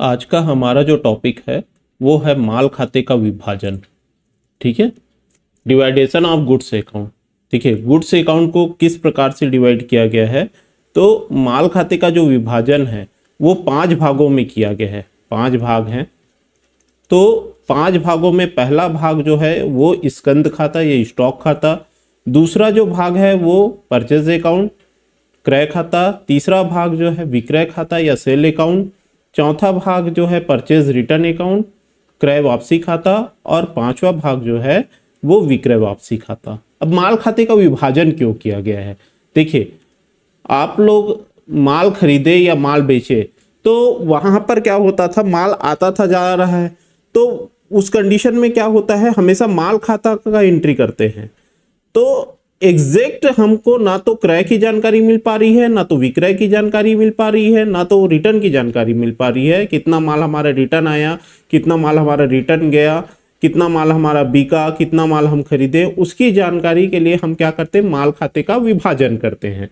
आज का हमारा जो टॉपिक है वो है माल खाते का विभाजन। ठीक है, डिवाइडेशन ऑफ गुड्स अकाउंट। ठीक है, गुड्स अकाउंट को किस प्रकार से डिवाइड किया गया है, तो माल खाते का जो विभाजन है वो 5 भागों में किया गया है। 5 भाग हैं, तो 5 भागों में पहला भाग जो है वो स्कंद खाता या स्टॉक खाता, दूसरा जो भाग है वो परचेज अकाउंट क्रय खाता, तीसरा भाग जो है विक्रय खाता या सेल अकाउंट, चौथा भाग जो है परचेज रिटर्न अकाउंट क्रय वापसी खाता, और पांचवा भाग जो है वो विक्रय वापसी खाता। अब माल खाते का विभाजन क्यों किया गया है? देखिए, आप लोग माल खरीदे या माल बेचे तो वहां पर क्या होता था, माल आता था जा रहा है, तो उस कंडीशन में क्या होता है, हमेशा माल खाता का एंट्री करते हैं। तो एग्जैक्ट हमको ना तो क्रय की जानकारी मिल पा रही है, ना तो विक्रय की जानकारी मिल पा रही है, ना तो रिटर्न की जानकारी मिल पा रही है। कितना माल हमारा रिटर्न आया, कितना माल हमारा रिटर्न गया, कितना माल हमारा बिका, कितना माल हम खरीदे, उसकी जानकारी के लिए हम क्या करते हैं, माल खाते का विभाजन करते हैं।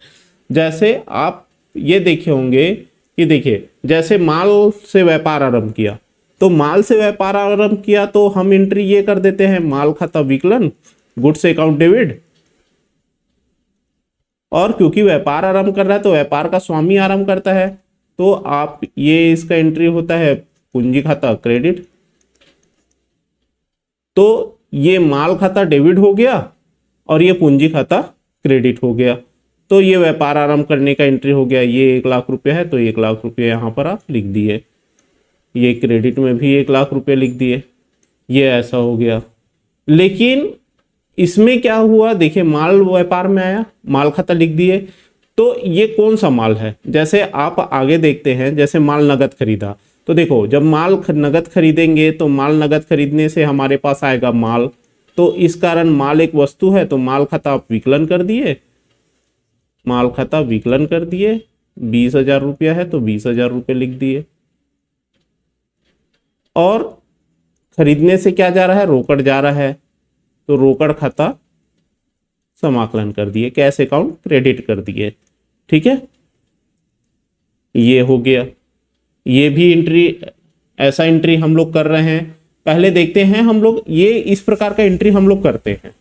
जैसे आप ये देखे होंगे कि देखिए, जैसे माल से व्यापार आरंभ किया, तो माल से व्यापार आरंभ किया तो हम एंट्री ये कर देते हैं, माल खाता विकलन गुड्स अकाउंट डेबिट। और क्योंकि व्यापार आरंभ कर रहा है तो व्यापार का स्वामी आरंभ करता है, तो आप ये इसका एंट्री होता है पूंजी खाता क्रेडिट। तो ये माल खाता डेबिट हो गया और ये पूंजी खाता क्रेडिट हो गया। तो ये व्यापार आरंभ करने का एंट्री हो गया, ये 1 लाख रुपए है तो 1 लाख रुपए यहाँ पर आप लिख दिए, ये क्रेडिट में भी 1 लाख रुपए लिख दिए, ये ऐसा हो गया। लेकिन इसमें क्या हुआ, देखिए, माल व्यापार में आया, माल खाता लिख दिए, तो ये कौन सा माल है? जैसे आप आगे देखते हैं, जैसे माल नगद खरीदा, तो देखो, जब माल नगद खरीदेंगे तो माल नगद खरीदने से हमारे पास आएगा माल, तो इस कारण माल एक वस्तु है तो माल खाता आप विकलन कर दिए, माल खाता विकलन कर दिए। 20,000 रुपया है तो 20,000 रुपये लिख दिए। और खरीदने से क्या जा रहा है, रोकड़ जा रहा है, तो रोकड़ खाता समाकलन कर दिए, कैश अकाउंट क्रेडिट कर दिए। ठीक है, ये हो गया। ये भी एंट्री, ऐसा एंट्री हम लोग कर रहे हैं। पहले देखते हैं हम लोग, ये इस प्रकार का एंट्री हम लोग करते हैं।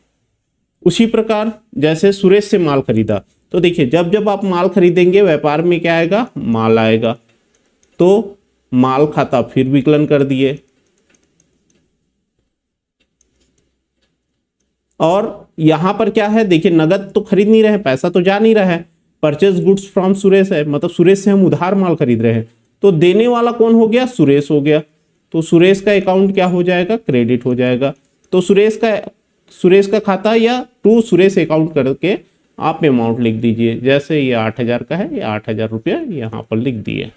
उसी प्रकार जैसे सुरेश से माल खरीदा, तो देखिए, जब जब आप माल खरीदेंगे व्यापार में क्या आएगा, माल आएगा, तो माल खाता फिर विकलन कर दिए। और यहां पर क्या है, देखिए, नगद तो खरीद नहीं रहे, पैसा तो जा नहीं रहा है, परचेज गुड्स फ्रॉम सुरेश है, मतलब सुरेश से हम उधार माल खरीद रहे हैं, तो देने वाला कौन हो गया, सुरेश हो गया। तो सुरेश का अकाउंट क्या हो जाएगा, क्रेडिट हो जाएगा। तो सुरेश का खाता या टू सुरेश अकाउंट करके आप अमाउंट लिख दीजिए। जैसे ये 8,000 का है, ये 8,000 रुपया यहाँ पर लिख दिए।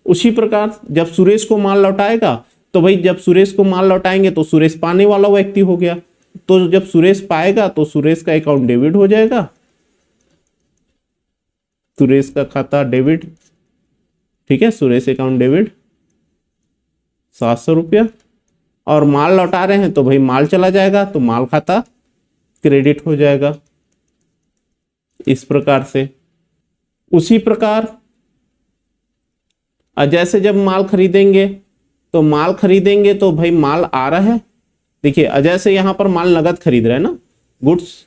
उसी प्रकार जब सुरेश को माल लौटाएगा, तो भाई जब सुरेश को माल लौटाएंगे तो सुरेश पाने वाला व्यक्ति हो गया, तो जब सुरेश पाएगा तो सुरेश का अकाउंट डेबिट हो जाएगा, सुरेश का खाता डेबिट। ठीक है, सुरेश अकाउंट डेबिट 700 रुपया। और माल लौटा रहे हैं तो भाई माल चला जाएगा, तो माल खाता क्रेडिट हो जाएगा, इस प्रकार से। उसी प्रकार जैसे जब माल खरीदेंगे तो भाई माल आ रहा है, देखिए, अजय से यहाँ पर माल नगद खरीद रहे हैं ना, गुड्स,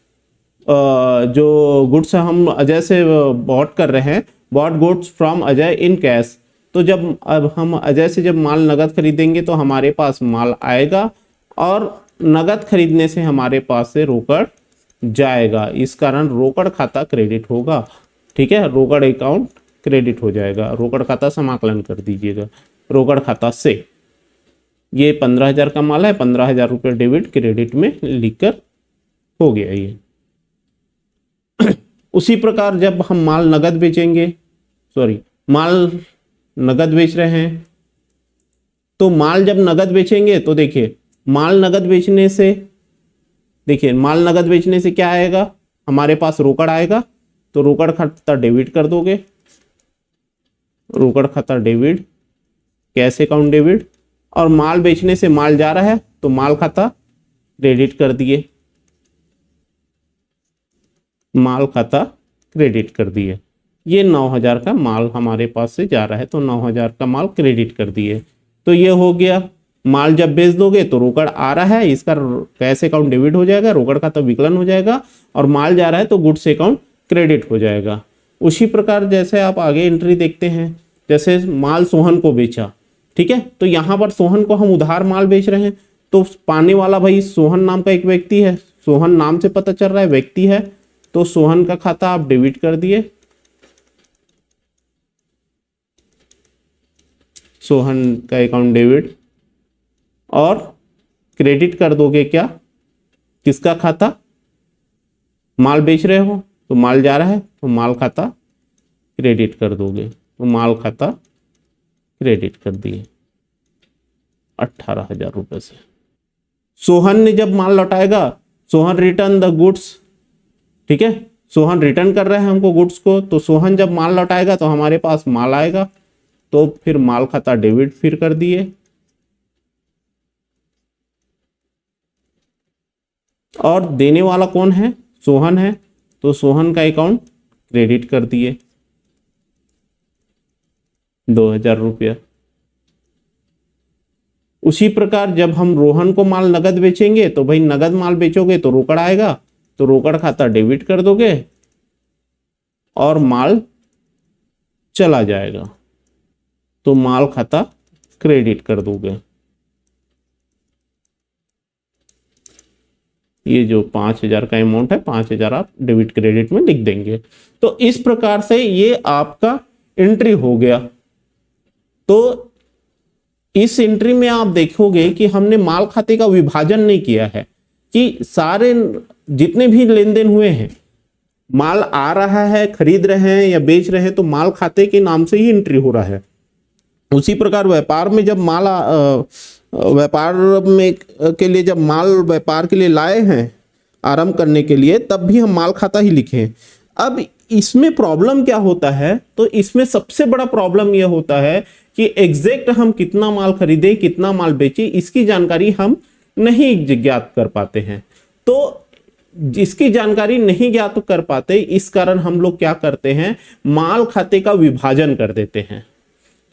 जो गुड्स हम अजय से बॉट कर रहे हैं, bought goods from Ajay in cash. तो जब अब हम अजय से जब माल नगद खरीदेंगे तो हमारे पास माल आएगा, और नगद खरीदने से हमारे पास से रोकड़ जाएगा, इस कारण रोकड़ खाता क्रेडिट होगा। ठीक है, रोकड़ अकाउंट क्रेडिट हो जाएगा, रोकड़ खाता समाकलन कर दीजिएगा रोकड़ खाता से। ये 15,000 का माल है, 15,000 रुपये डेबिट क्रेडिट में लिखकर हो गया ये। उसी प्रकार जब हम माल नगद बेचेंगे, माल नगद बेच रहे हैं, तो माल जब नगद बेचेंगे तो देखिए, माल नगद बेचने से क्या आएगा, हमारे पास रोकड़ आएगा, तो रोकड़ खाता डेबिट कर दोगे, रोकड़ खाता डेबिट, कैश अकाउंट डेबिट। और माल बेचने से माल जा रहा है तो माल खाता क्रेडिट कर दिए, माल खाता क्रेडिट कर दिए। ये 9,000 का माल हमारे पास से जा रहा है, तो 9,000 का माल क्रेडिट कर दिए। तो ये हो गया। माल जब बेच दोगे तो रोकड़ आ रहा है, इसका कैश अकाउंट डेबिट हो जाएगा, रोकड़ खाता विकलन हो जाएगा, और माल जा रहा है तो गुड्स अकाउंट क्रेडिट हो जाएगा। उसी प्रकार जैसे आप आगे एंट्री देखते हैं, जैसे माल सोहन को बेचा, ठीक है, तो यहाँ पर सोहन को हम उधार माल बेच रहे हैं, तो पाने वाला भाई सोहन नाम का एक व्यक्ति है, सोहन नाम से पता चल रहा है व्यक्ति है, तो सोहन का खाता आप डेबिट कर दिए, सोहन का अकाउंट डेबिट, और क्रेडिट कर दोगे क्या, किसका खाता, माल बेच रहे हो तो माल जा रहा है तो माल खाता क्रेडिट कर दोगे, तो माल खाता क्रेडिट कर दिए 18,000 रुपये से। सोहन ने जब माल लौटाएगा, सोहन रिटर्न द गुड्स, ठीक है, सोहन रिटर्न कर रहे हैं हमको गुड्स को, तो सोहन जब माल लौटाएगा तो हमारे पास माल आएगा, तो फिर माल खाता डेबिट फिर कर दिए, और देने वाला कौन है, सोहन है, तो सोहन का अकाउंट क्रेडिट कर दिए 2,000 रुपया। उसी प्रकार जब हम रोहन को माल नगद बेचेंगे, तो भाई नगद माल बेचोगे तो रोकड़ आएगा, तो रोकड़ खाता डेबिट कर दोगे और माल चला जाएगा, तो माल खाता क्रेडिट कर दोगे। ये जो 5,000 का अमाउंट है, 5,000 आप डेबिट क्रेडिट में लिख देंगे। तो इस प्रकार से ये आपका एंट्री हो गया। तो इस एंट्री में आप देखोगे कि हमने माल खाते का विभाजन नहीं किया है, कि सारे जितने भी लेन देन हुए हैं, माल आ रहा है, खरीद रहे हैं या बेच रहे हैं, तो माल खाते के नाम से ही एंट्री हो रहा है। उसी प्रकार व्यापार में जब माल व्यापार में के लिए जब माल व्यापार के लिए लाए हैं आरंभ करने के लिए, तब भी हम माल खाता ही लिखे। अब इसमें प्रॉब्लम क्या होता है, तो इसमें सबसे बड़ा प्रॉब्लम यह होता है कि एग्जैक्ट हम कितना माल खरीदे, कितना माल बेचे, इसकी जानकारी हम नहीं ज्ञात कर पाते हैं। तो जिसकी जानकारी नहीं ज्ञात कर पाते, इस कारण हम लोग क्या करते हैं, माल खाते का विभाजन कर देते हैं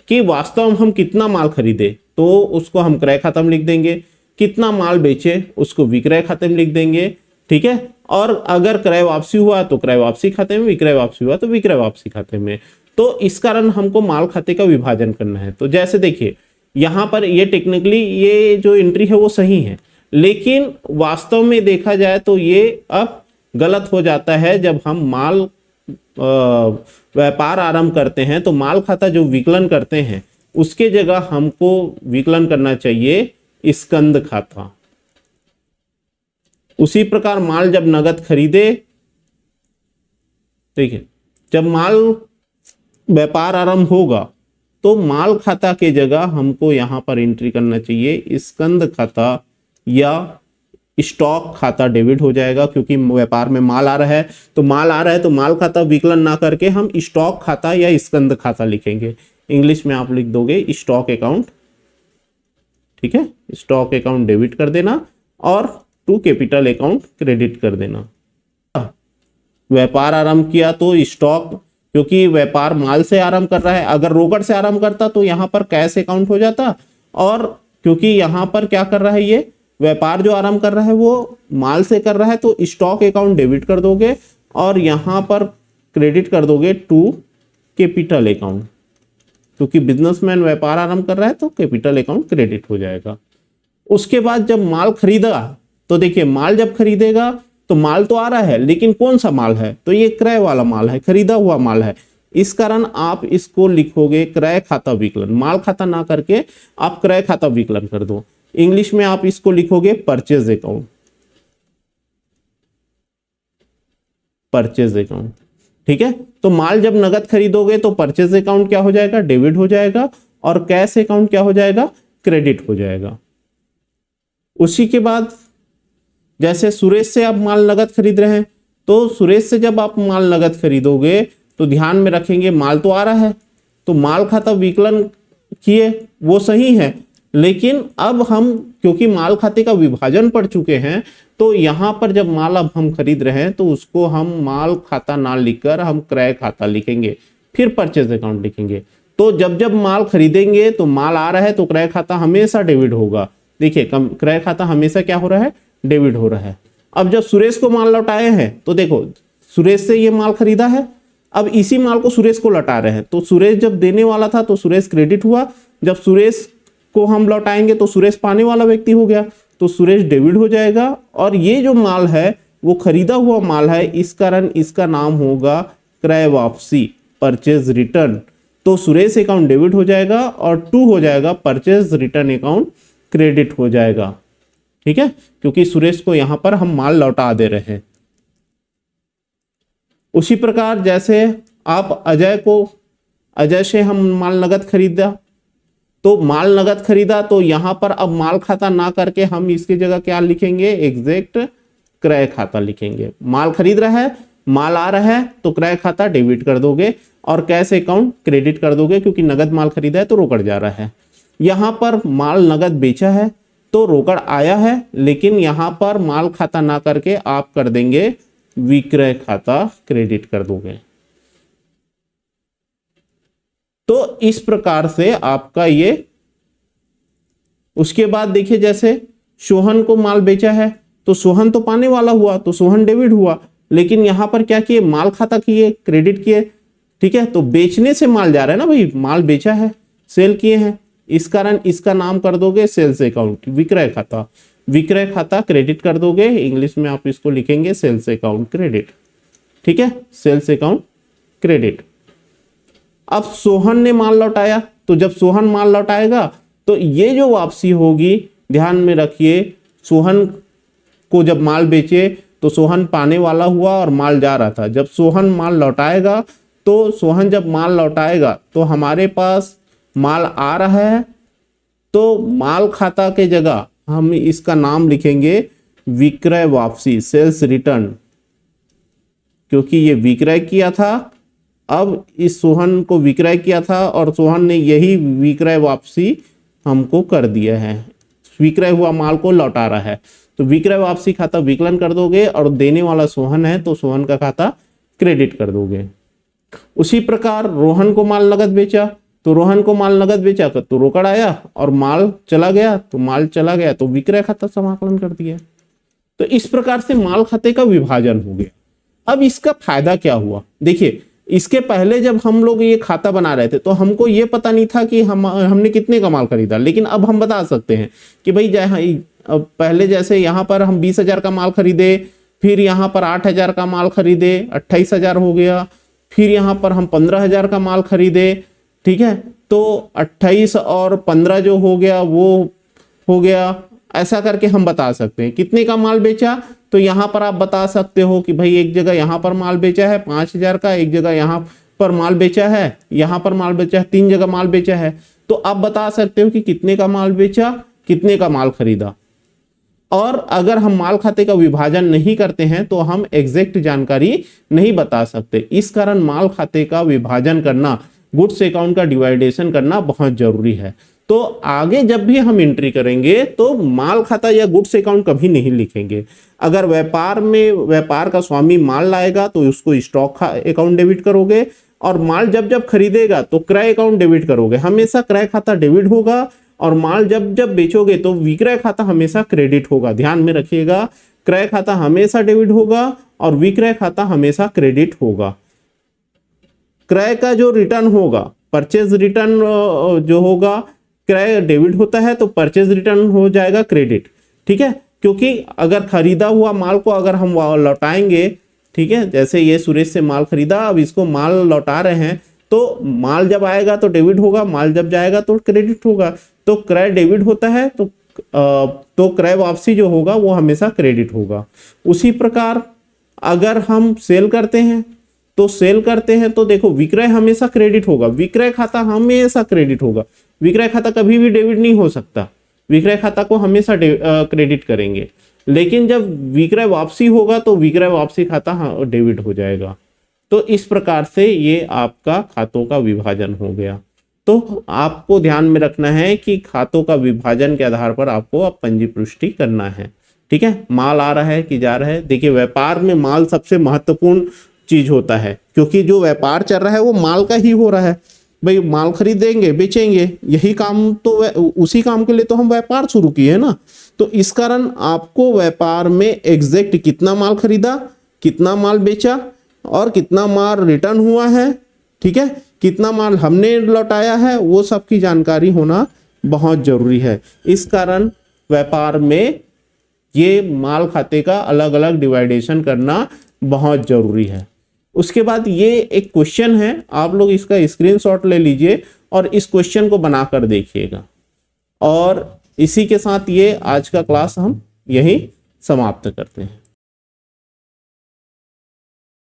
कि वास्तव में हम कितना माल खरीदे तो उसको हम क्रय खाता में लिख देंगे, कितना माल बेचे उसको विक्रय खाते में लिख देंगे, ठीक है, और अगर क्रय वापसी हुआ तो क्रय वापसी खाते में, विक्रय वापसी हुआ तो विक्रय वापसी खाते में। तो इस कारण हमको माल खाते का विभाजन करना है। तो जैसे देखिए यहां पर ये टेक्निकली ये जो एंट्री है वो सही है, लेकिन वास्तव में देखा जाए तो ये अब गलत हो जाता है। जब हम माल व्यापार आरंभ करते हैं तो माल खाता जो विकलन करते हैं उसके जगह हमको विकलन करना चाहिए स्कंद खाता। उसी प्रकार माल जब नगद खरीदे, देखिए जब माल व्यापार आरंभ होगा तो माल खाता के जगह हमको यहां पर एंट्री करना चाहिए स्कंद खाता या स्टॉक खाता डेबिट हो जाएगा, क्योंकि व्यापार में माल आ रहा है, तो माल आ रहा है तो माल खाता विकलन ना करके हम स्टॉक खाता या स्कंद खाता लिखेंगे। इंग्लिश में आप लिख दोगे स्टॉक अकाउंट, ठीक है, स्टॉक अकाउंट डेबिट कर देना और टू कैपिटल अकाउंट क्रेडिट कर देना। व्यापार आरंभ किया तो स्टॉक, क्योंकि व्यापार माल से आरंभ कर रहा है, अगर रोकड़ से आरंभ करता तो यहां पर कैश अकाउंट हो जाता, और क्योंकि यहां पर क्या कर रहा है, ये व्यापार जो आरंभ कर रहा है वो माल से कर रहा है, तो स्टॉक अकाउंट डेबिट कर दोगे और यहां पर क्रेडिट कर दोगे टू कैपिटल अकाउंट, क्योंकि बिजनेसमैन व्यापार आरंभ कर रहा है तो कैपिटल अकाउंट क्रेडिट हो जाएगा। उसके बाद जब माल खरीदा, तो देखिए माल जब खरीदेगा तो माल तो आ रहा है, लेकिन कौन सा माल है, तो ये क्रय वाला माल है, खरीदा हुआ माल है। इस कारण आप इसको लिखोगे क्रय खाता विकलन, माल खाता ना करके आप क्रय खाता विकलन कर दो। इंग्लिश में आप इसको लिखोगे परचेज अकाउंट, परचेज अकाउंट, ठीक है। तो माल जब नगद खरीदोगे तो परचेज अकाउंट क्या हो जाएगा, डेबिट हो जाएगा, और कैश अकाउंट क्या हो जाएगा, क्रेडिट हो जाएगा। उसी के बाद जैसे सुरेश से आप माल नगद खरीद रहे हैं, तो सुरेश से जब आप माल नगद खरीदोगे तो ध्यान में रखेंगे माल तो आ रहा है, तो माल खाता विकलन किए वो सही है, लेकिन अब हम क्योंकि माल खाते का विभाजन पढ़ चुके हैं, तो यहां पर जब माल अब हम खरीद रहे हैं तो उसको हम माल खाता ना लिखकर हम क्रय खाता लिखेंगे, फिर परचेज अकाउंट लिखेंगे। तो जब जब माल खरीदेंगे तो माल आ रहा है तो क्रय खाता हमेशा डेबिट होगा। देखिए क्रय खाता हमेशा क्या हो रहा है, डेबिट हो रहा है। अब जब सुरेश को माल लौटाए हैं तो देखो सुरेश से ये माल खरीदा है, अब इसी माल को सुरेश को लौटा रहे हैं, तो सुरेश जब देने वाला था तो सुरेश क्रेडिट हुआ, जब सुरेश को हम लौटाएंगे तो सुरेश पाने वाला व्यक्ति हो गया, तो सुरेश डेबिट हो जाएगा। और ये जो माल है वो खरीदा हुआ माल है, इस कारण इसका नाम होगा क्रय वापसी, परचेज रिटर्न। तो सुरेश अकाउंट डेबिट हो जाएगा और 2 हो जाएगा परचेज रिटर्न अकाउंट क्रेडिट हो जाएगा। ठीक है, क्योंकि सुरेश को यहां पर हम माल लौटा दे रहे हैं। उसी प्रकार जैसे आप अजय से हम माल नगद खरीदा, तो माल नगद खरीदा तो यहां पर अब माल खाता ना करके हम इसकी जगह क्या लिखेंगे, एग्जैक्ट क्रय खाता लिखेंगे। माल खरीद रहा है, माल आ रहा है तो क्रय खाता डेबिट कर दोगे और कैश अकाउंट क्रेडिट कर दोगे, क्योंकि नगद माल खरीदा है तो रोकड़ जा रहा है। यहां पर माल नगद बेचा है तो रोकड़ आया है, लेकिन यहां पर माल खाता ना करके आप कर देंगे विक्रय खाता क्रेडिट कर दोगे। तो इस प्रकार से आपका ये, उसके बाद देखिए जैसे सोहन को माल बेचा है तो सोहन तो पाने वाला हुआ तो सोहन डेबिट हुआ, लेकिन यहां पर क्या किए, माल खाता किए, क्रेडिट किए। ठीक है, तो बेचने से माल जा रहा है ना भाई, माल बेचा है, सेल किए हैं, इस कारण इसका नाम कर दोगे सेल्स अकाउंट, विक्रय खाता। विक्रय खाता क्रेडिट कर दोगे, इंग्लिश में आप इसको लिखेंगे सेल्स अकाउंट क्रेडिट। ठीक है, सेल्स अकाउंट क्रेडिट। अब सोहन ने माल लौटाया, तो जब सोहन माल लौटाएगा तो ये जो वापसी होगी, ध्यान में रखिए, सोहन को जब माल बेचे तो सोहन पाने वाला हुआ और माल जा रहा था। जब सोहन माल लौटाएगा तो सोहन जब माल लौटाएगा तो हमारे पास माल आ रहा है, तो माल खाता के जगह हम इसका नाम लिखेंगे विक्रय वापसी, सेल्स रिटर्न, क्योंकि ये विक्रय किया था, अब इस सोहन को विक्रय किया था और सोहन ने यही विक्रय वापसी हमको कर दिया है, विक्रय हुआ माल को लौटा रहा है, तो विक्रय वापसी खाता विकलन कर दोगे और देने वाला सोहन है तो सोहन का खाता क्रेडिट कर दोगे। उसी प्रकार रोहन को माल नगद बेचा, तो रोहन को माल नगद बेचा तो रोकड़ आया और माल चला गया, तो माल चला गया तो विक्रय खाता समाकलन कर दिया। तो इस प्रकार से माल खाते का विभाजन हो गया। अब इसका फायदा क्या हुआ, देखिए इसके पहले जब हम लोग ये खाता बना रहे थे तो हमको ये पता नहीं था कि हमने कितने का माल खरीदा, लेकिन अब हम बता सकते हैं कि भाई पहले जैसे यहाँ पर हम 20,000 का माल खरीदे, फिर यहाँ पर 8,000 का माल खरीदे, 28,000 हो गया, फिर यहाँ पर हम 15,000 का माल खरीदे। ठीक है, तो 28 और 15 जो हो गया वो हो गया, ऐसा करके हम बता सकते हैं। कितने का माल बेचा, तो यहां पर आप बता सकते हो कि भाई एक जगह यहां पर माल बेचा है 5,000 का, एक जगह यहां पर माल बेचा है, यहां पर माल बेचा है, 3 जगह माल बेचा है, तो आप बता सकते हो कि कितने का माल बेचा, कितने का माल खरीदा। और अगर हम माल खाते का विभाजन नहीं करते हैं तो हम एग्जैक्ट जानकारी नहीं बता सकते। इस कारण माल खाते का विभाजन करना, गुड्स अकाउंट का डिवाइडेशन करना बहुत जरूरी है। तो आगे जब भी हम एंट्री करेंगे तो माल खाता या गुड्स अकाउंट कभी नहीं लिखेंगे। अगर व्यापार का स्वामी माल लाएगा तो उसको स्टॉक अकाउंट डेबिट करोगे, और माल जब जब खरीदेगा तो क्रय अकाउंट डेबिट करोगे। हमेशा क्रय खाता डेबिट होगा, और माल जब जब बेचोगे तो विक्रय खाता हमेशा क्रेडिट होगा। ध्यान में रखिएगा, क्रय खाता हमेशा डेबिट होगा और विक्रय खाता हमेशा क्रेडिट होगा। क्रय का जो रिटर्न होगा, परचेज रिटर्न जो होगा, क्रय डेबिट होता है तो परचेज रिटर्न हो जाएगा क्रेडिट। ठीक है, क्योंकि अगर खरीदा हुआ माल को अगर हम लौटाएंगे, ठीक है, जैसे ये सुरेश से माल खरीदा, अब इसको माल लौटा रहे हैं, तो माल जब आएगा तो डेबिट होगा, माल जब जाएगा तो क्रेडिट होगा। तो क्रय डेबिट होता है तो क्रय वापसी जो होगा वो हमेशा क्रेडिट होगा। उसी प्रकार अगर हम सेल करते हैं तो देखो विक्रय हमेशा क्रेडिट होगा, विक्रय खाता हमेशा क्रेडिट होगा, विक्रय खाता कभी भी डेबिट नहीं हो सकता, विक्रय खाता को हमेशा क्रेडिट करेंगे। लेकिन जब विक्रय वापसी होगा तो विक्रय वापसी खाता डेबिट हो जाएगा। तो इस प्रकार से ये आपका खातों का विभाजन हो गया। तो आपको ध्यान में रखना है कि खातों का विभाजन के आधार पर आपको अब पंजी पुष्टि करना है। ठीक है, माल आ रहा है कि जा रहा है। देखिए व्यापार में माल सबसे महत्वपूर्ण चीज होता है, क्योंकि जो व्यापार चल रहा है वो माल का ही हो रहा है। भाई माल खरीदेंगे बेचेंगे, यही काम तो उसी काम के लिए तो हम व्यापार शुरू किए है ना। तो इस कारण आपको व्यापार में एग्जैक्ट कितना माल खरीदा, कितना माल बेचा और कितना माल रिटर्न हुआ है, ठीक है, कितना माल हमने लौटाया है, वो सब की जानकारी होना बहुत जरूरी है। इस कारण व्यापार में ये माल खाते का अलग अलग डिवाइडेशन करना बहुत जरूरी है। उसके बाद ये एक क्वेश्चन है, आप लोग इसका स्क्रीनशॉट ले लीजिए और इस क्वेश्चन को बनाकर देखिएगा। और इसी के साथ ये आज का क्लास हम यही समाप्त करते हैं।